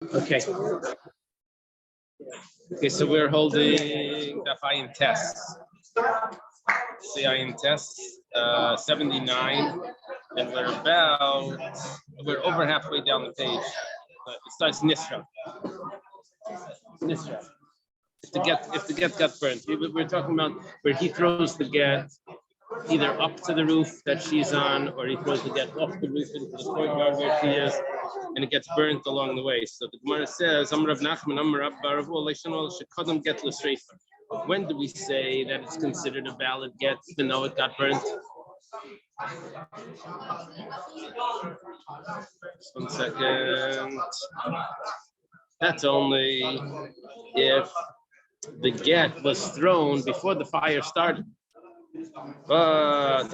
Okay. Okay, so we're holding Daf Yomi tests. The Yomi tests, 79, and we're over halfway down the page. It starts Nisra. Nisra. If the get got burnt, we're talking about where he throws the get either up to the roof that she's on, or he throws the get off the roof into the courtyard where she is, and it gets burnt along the way. So the Gemara says, when do we say that it's considered a valid get even though it got burnt? Just 1 second. That's only if the get was thrown before the fire started. But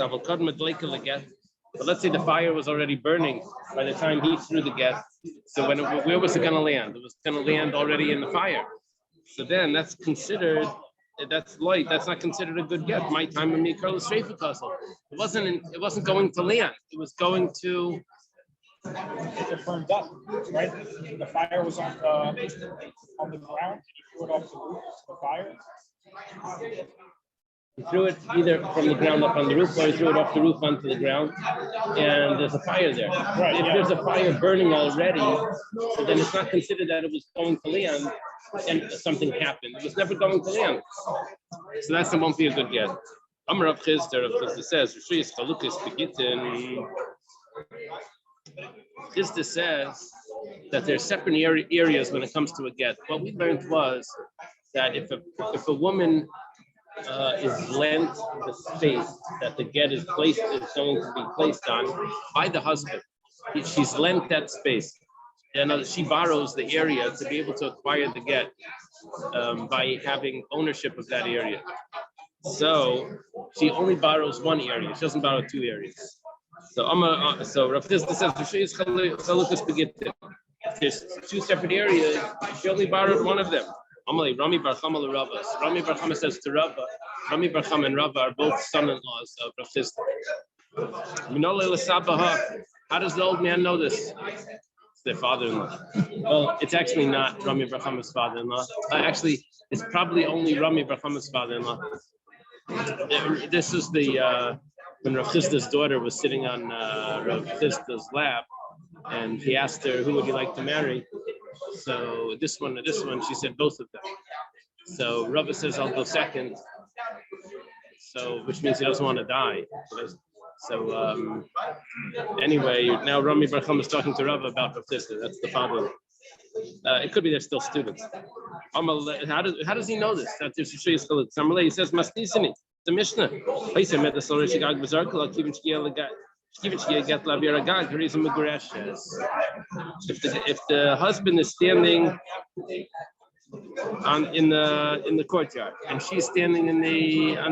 let's say the fire was already burning by the time he threw the get. So where was it going to land? It was going to land already in the fire. So then that's light. That's not considered a good get. My time and me Carlos Strafe Castle. It wasn't going to land. It was going to. It burned up, right? The fire was on the ground. You threw it off the roof to the fire. He threw it either from the ground up on the roof, or he threw it off the roof onto the ground, and there's a fire there. Right, if there's a fire burning already, so then it's not considered that it was going to land, and something happened. It was never going to land. So that won't be a good get. Amar Rav Chisda says, Chisda says that there's separate areas when it comes to a get. What we learned was that if a woman is lent the space that the get is going to be placed on by the husband, she's lent that space. And she borrows the area to be able to acquire the get by having ownership of that area. So she only borrows one area. She doesn't borrow two areas. So Rav Chisda says there's two separate areas. She only borrowed one of them. Rami Bar Chama Rava. Rami Bar Chama says to Rava, Rami Bar Chama and Rava are both son-in-laws of Rav Chisda. How does the old man know this? It's their father-in-law. Well, it's actually not Rami Bar Chama's father-in-law. Actually, it's probably only Rami Bar Chama's father-in-law. This is when Rav Chisda's daughter was sitting on Rav Chisda's lap, and he asked her, "Who would you like to marry?" So this one, she said both of them. So Rava says, "I'll go second." So which means he doesn't want to die. So anyway, now Rami Bar Chama is talking to Rava about Rav Chisda. That's the father. It could be they're still students. How does he know this? That there's He says, "Masnisini." The Mishnah. If the husband is standing in the courtyard and she's standing on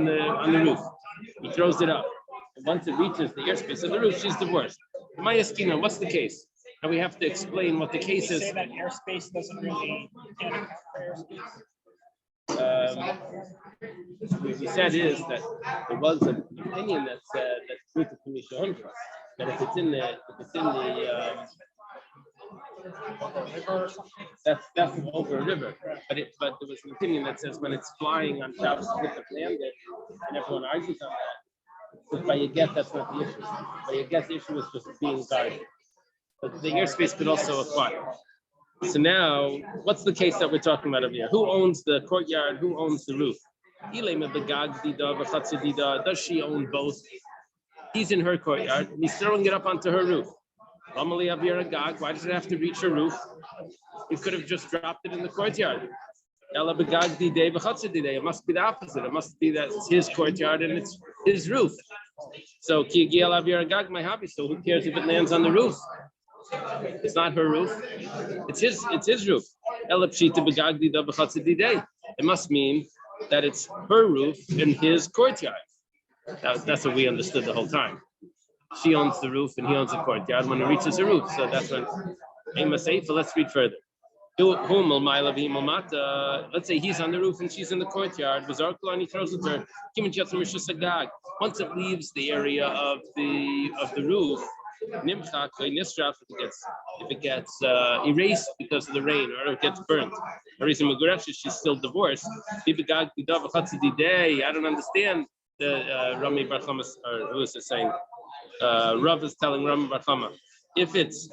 the roof, he throws it up. And once it reaches the airspace of the roof, she's divorced. What's the case? And we have to explain what the case is. Say that airspace doesn't really account for airspace. What we said is that there was an opinion that said that if it's in the that's over a river, but there was an opinion that says when it's flying on top with the landed, and everyone argues on that. But by a get, that's not the issue. By a get, the issue is just being guarded. But the airspace could also acquire. So now, what's the case that we're talking about over here? Who owns the courtyard? Who owns the roof? Does she own both? He's in her courtyard. And he's throwing it up onto her roof. Why does it have to reach her roof? He could have just dropped it in the courtyard. It must be the opposite. It must be that it's his courtyard and it's his roof. So my hobby. So who cares if it lands on the roof? It's not her roof. It's his roof. It must mean that it's her roof in his courtyard. That's what we understood the whole time. She owns the roof and he owns the courtyard when it reaches the roof. So that's when let's read further. Let's say he's on the roof and she's in the courtyard. And he throws it to her. Once it leaves the area of the roof, Nimchak nisraf if it gets erased because of the rain, or it gets burnt. Or reason Megureshes, she's still divorced. I don't understand the Rami Bar Chama, or who is it saying? Rav is telling Rami Bar Chama, if it's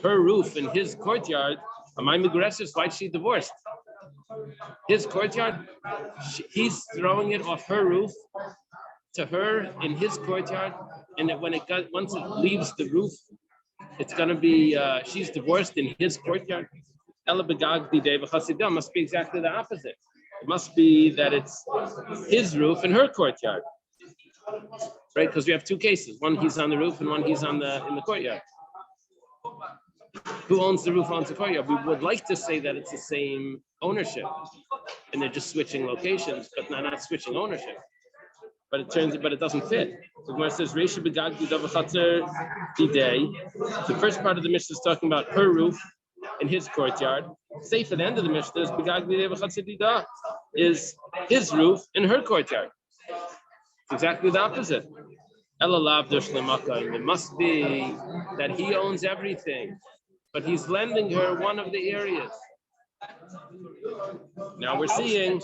her roof in his courtyard, am I Megureshes? Why's she divorced? His courtyard, he's throwing it off her roof to her in his courtyard, and that once it leaves the roof, it's gonna be she's divorced in his courtyard. Ela begagdi de v'chasidah must be exactly the opposite. It must be that it's his roof in her courtyard, right? Because we have two cases: one he's on the roof, and one he's in the courtyard. Who owns the roof, owns the courtyard? We would like to say that it's the same ownership, and they're just switching locations, but not switching ownership. But it doesn't fit. So Gemara says, "Reisha begagdi davachatzer today." The first part of the Mishnah is talking about her roof in his courtyard. Say for the end of the Mishnah is begagdi davachatzer dida, is his roof in her courtyard. It's exactly the opposite. It must be that he owns everything, but he's lending her one of the areas. Now we're seeing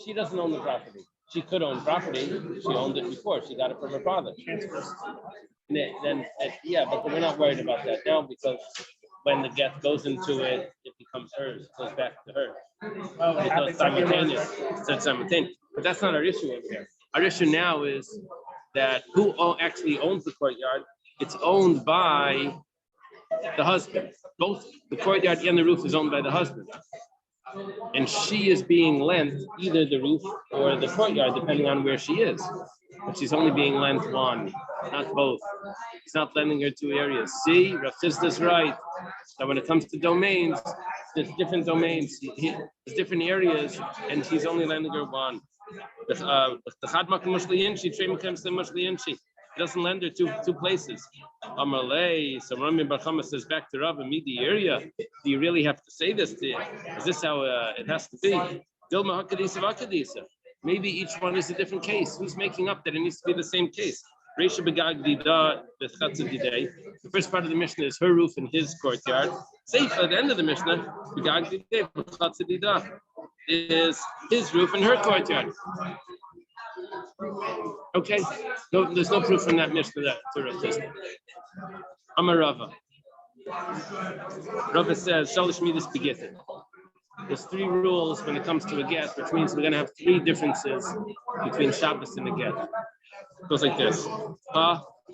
she doesn't own the property. She could own property. She owned it before. She got it from her father. But we're not worried about that now, because when the get goes into it, it becomes hers. It goes back to her. It's simultaneous. It's simultaneous. But that's not our issue over here. Our issue now is that who actually owns the courtyard? It's owned by the husband. Both the courtyard and the roof is owned by the husband. And she is being lent either the roof or the courtyard, depending on where she is. But she's only being lent one, not both. He's not lending her two areas. See, Rav Chisda's right. That when it comes to domains, there's different domains, there's different areas, and she's only lending her one. He doesn't lend her two places. Amalei, so Rami Bar Chama says back to Rav, the area. Do you really have to say this? Is this how it has to be? Maybe each one is a different case. Who's making up that it needs to be the same case? The first part of the Mishnah is her roof in his courtyard. Safe at the end of the Mishnah, is his roof in her courtyard. Okay, there's no proof from that Mishnah that to Rav Chisda. Amar Rava. Rava says, Shalish Midas Begittin. There's three rules when it comes to a get, which means we're going to have three differences between Shabbos and a get. It goes like this.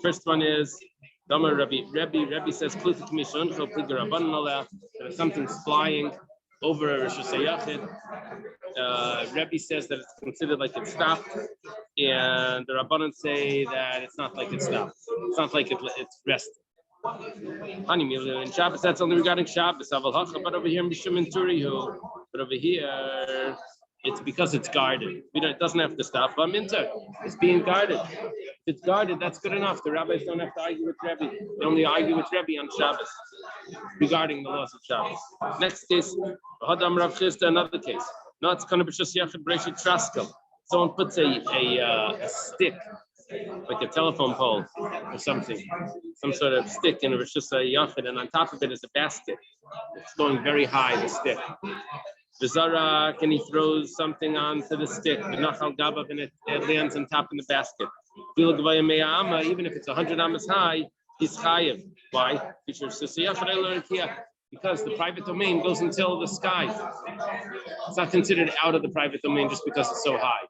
First one is Damar Rabbi. Rabbi says that if something's flying over a Rosh Hashanah, Rebbe says that it's considered like it stopped, and the Rabbanan say that it's not like it stopped. It's not like it's rested. In Shabbos, that's only regarding Shabbos. But over here, but over here, it's because it's guarded. It doesn't have to stop. But it's being guarded. If it's guarded, that's good enough. The rabbis don't have to argue with Rebbe. They only argue with Rebbe on Shabbos regarding the laws of Shabbos. Next case, another case. No, it's kind of just yachid breshit traskel. Someone puts a stick, like a telephone pole or something, some sort of stick, and it's just a yachid, and on top of it is a basket. It's going very high, the stick. The zarak, and he throws something onto the stick, the nachal gabav, and it lands on top of the basket. Even if it's 100 amas high, he's chayiv. Why? Because the private domain goes until the sky. It's not considered out of the private domain just because it's so high.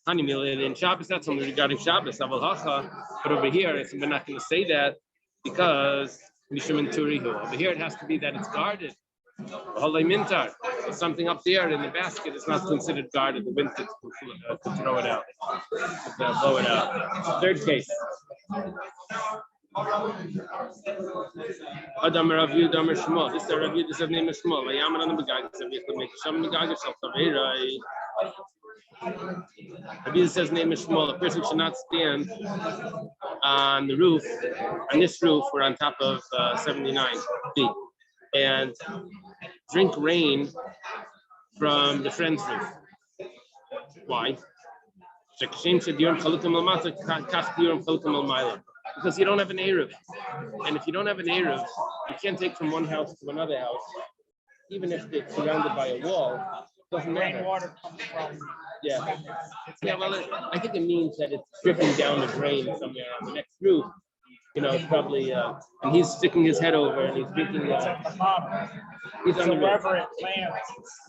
In Shabbos, that's only regarding Shabbos. But over here, we're not going to say that because over here it has to be that it's guarded. Something up there in the basket is not considered guarded. The wind could throw it out, blow it out. Third case. Adam Rav Damar Shmuel. This is a Rav This is name of Shmuel. Vayaman on the Begag. So we have to make some Begag shel Taverai. Rav says name of Shmuel. A person should not stand on the roof, on this roof. We're on top of 79 feet, and drink rain from the friend's roof. Why? Because you don't have an Eruv. And if you don't have an Eruv, you can't take from one house to another house, even if it's surrounded by a wall. Doesn't matter. Rainwater comes from. Yeah. Yeah, well, I think it means that it's dripping down the drain somewhere on the next roof. It's probably, and he's sticking his head over and he's drinking. He's on the roof.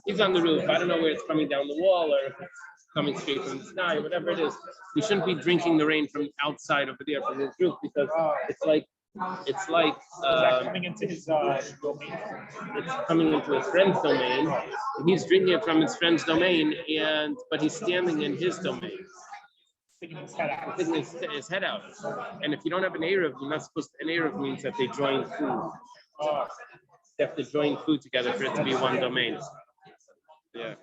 He's on the roof. I don't know where it's coming down the wall or if it's coming straight from the sky or whatever it is. He shouldn't be drinking the rain from outside over there from his roof because it's like coming into his domain. It's coming into his friend's domain. And he's drinking it from his friend's domain, but he's standing in his domain. Sticking his head out. And if you don't have an Eruv, you're not supposed to. An Eruv means that they join food. They have to join food together for it to be one domain. Yeah.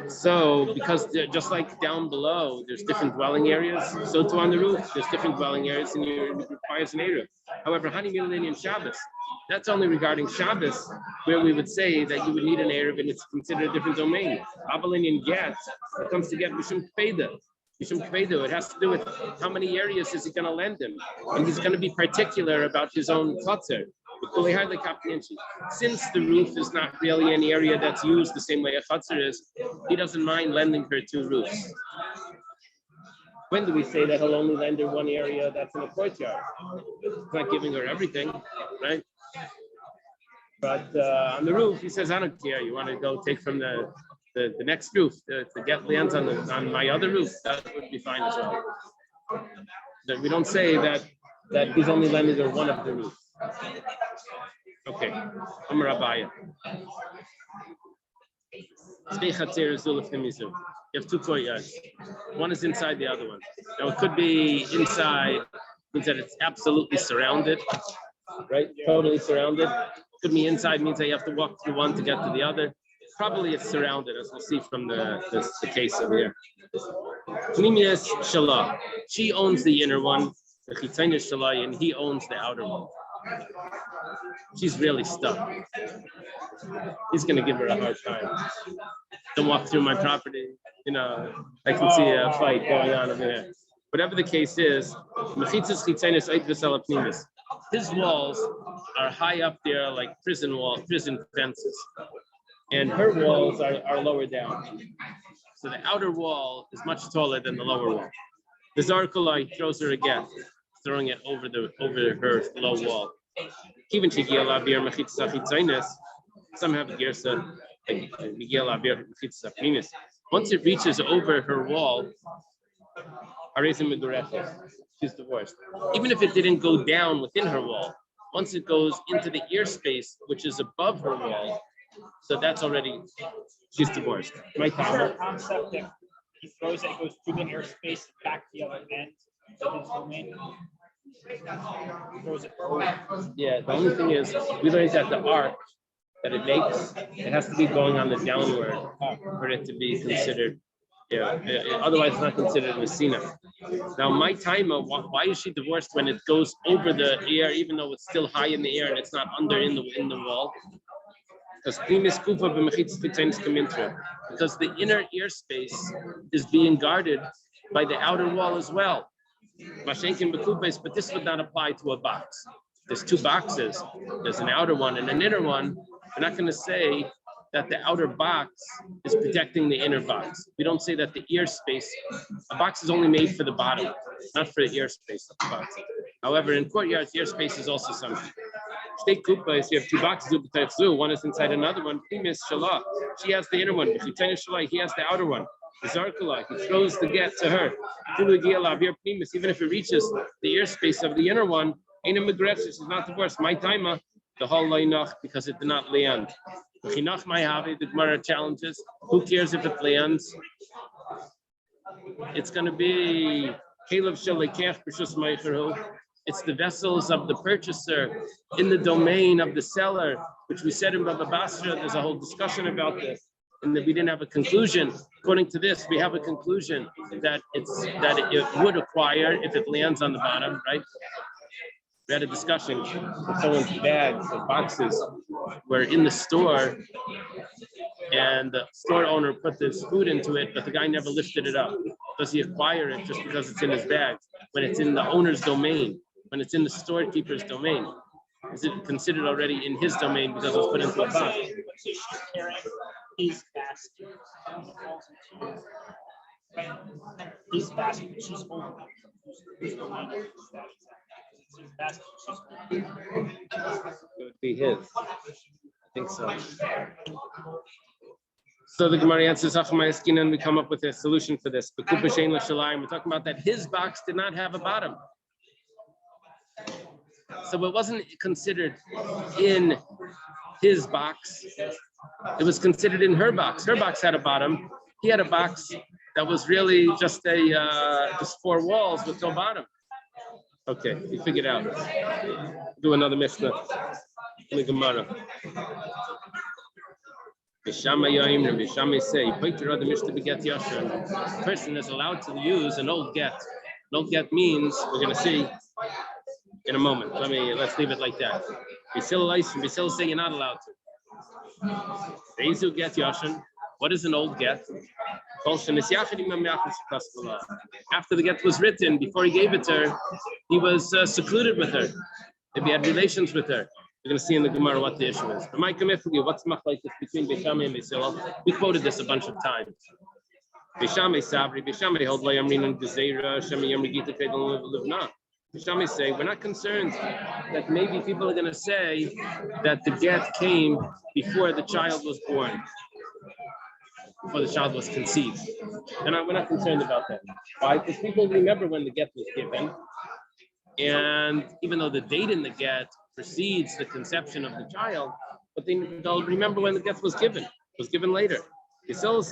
So, because just like down below, there's different dwelling areas, so too on the roof, there's different dwelling areas, and it requires an Eruv. However, Hani Milin and Shabbos, that's only regarding Shabbos, where we would say that you would need an Eruv and it's considered a different domain. Abalin and Get, when it comes to Get, Mishum Kpeda. It has to do with how many areas is he going to lend him, and he's going to be particular about his own chutzner. Since the roof is not really an area that's used the same way a chutzner is, he doesn't mind lending her 2 roofs. When do we say that he'll only lend her one area that's in a courtyard? He's not giving her everything, right? But on the roof, he says, I don't care. You want to go take from the next roof to get lands on my other roof, that would be fine as well. That we don't say that he's only lending her one of the roofs. Okay, Amar Abaya. You have 2 courtyards. One is inside the other one. Now it could be inside, means that it's absolutely surrounded, right? Totally surrounded. Could be inside, means that you have to walk through one to get to the other. Probably it's surrounded, as we'll see from the case over here. Pnimius Shalah. She owns the inner one, the Chitzain Shalah, and he owns the outer one. She's really stuck. He's going to give her a hard time. Don't walk through my property. I can see a fight going on over there. Whatever the case is, his walls are high up there like prison fences. And her walls are lower down. So the outer wall is much taller than the lower wall. The Zarkulai throws her again, throwing it over her low wall. Even some have a girsa, once it reaches over her wall, she's divorced. Even if it didn't go down within her wall, once it goes into the ear space, which is above her wall, so that's already, she's divorced. My concept that he throws it goes through the airspace back to the other end of his domain. He throws it over. Yeah, the only thing is, we learned that the arc that it makes, it has to be going on the downward for it to be considered. Otherwise, it's not considered Messina. Now, my timer, why is she divorced when it goes over the air, even though it's still high in the air and it's not under in the wall? Because the inner ear space is being guarded by the outer wall as well. But this would not apply to a box. There's 2 boxes. There's an outer one and an inner one. We're not going to say that the outer box is protecting the inner box. We don't say that the ear space, a box is only made for the bottom, not for the ear space of the box. However, in courtyards, ear space is also something. State kupas, you have 2 boxes, one is inside another one. She has the inner one. He has the outer one. The Zarkula, he throws the get to her. Even if it reaches the ear space of the inner one, she's not divorced. My timer, the whole loinach, because it did not land. The Gemara challenges, who cares if it lands? It's going to be it's the vessels of the purchaser in the domain of the seller, which we said in Baba Basra. There's a whole discussion about this, and that we didn't have a conclusion. According to this, we have a conclusion that it would acquire if it lands on the bottom, right? We had a discussion with someone's bags or boxes were in the store, and the store owner put this food into it, but the guy never lifted it up. Does he acquire it just because it's in his bag? When it's in the owner's domain, when it's in the storekeeper's domain, is it considered already in his domain because it's put into a box? Let's say she's carrying his basket. His basket, she's holding it. Whose domain is that? It's his basket, she's holding it. It would be his. I think so. So the Gemara answers, and we come up with a solution for this. We're talking about that his box did not have a bottom. So it wasn't considered in his box. It was considered in her box. Her box had a bottom. He had a box that was really just just 4 walls with no bottom. Okay, we figured out. Do another Mishnah in the Gemara. Bishama say, a person is allowed to use an old get. An old get means, we're going to see in a moment. Let's leave it like that. Bisil say you're not allowed to. Bezu get yashin. What is an old get? After the get was written, before he gave it to her, he was secluded with her. Maybe he had relations with her. We're going to see in the Gemara what the issue is. What's machlokes between Beishamai and Beisil? We quoted this a bunch of times. Beishamai sabri, Beishamai held lo yamrin gezeira, shemi yamri gita kedel livna. Beishamai say we're not concerned that maybe people are going to say that the get came before the child was born, before the child was conceived. And we're not concerned about that. Why? Because people remember when the get was given, and even though the date in the get precedes the conception of the child, but they'll remember when the get was given. It was given later. Bisil is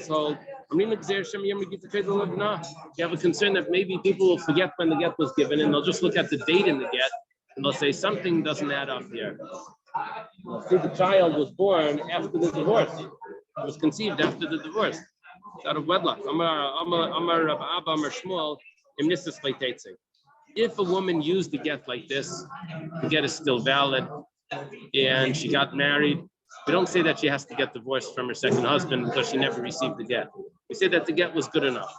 told, you have a concern that maybe people will forget when the get was given, and they'll just look at the date in the get, and they'll say something doesn't add up here. See, the child was born after the divorce. It was conceived after the divorce. It's out of wedlock. If a woman used the get like this, the get is still valid, and she got married, we don't say that she has to get divorced from her second husband because she never received the get. We say that the get was good enough.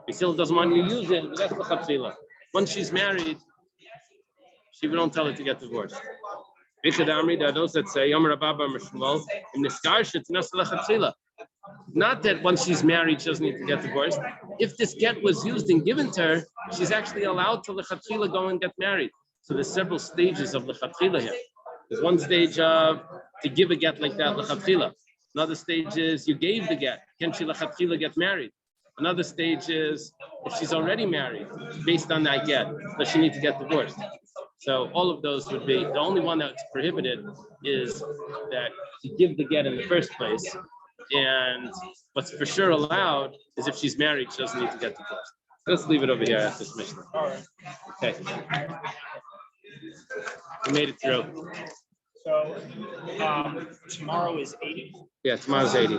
We still doesn't want you to use it, but that's the chatchila. Once she's married, we don't tell her to get divorced. There are those that say, not that once she's married, she doesn't need to get divorced. If this get was used and given to her, she's actually allowed to lechatchila go and get married. So there's several stages of lechatchila here. There's one stage of to give a get like that, lechatchila. Another stage is you gave the get. Can she lechatchila get married? Another stage is if she's already married, based on that get, does she need to get divorced? So all of those would be, the only one that's prohibited is that you give the get in the first place. And what's for sure allowed is if she's married, she doesn't need to get divorced. Let's leave it over here at this Mishnah. Okay. We made it through. So tomorrow is 80. Yeah, tomorrow's 80.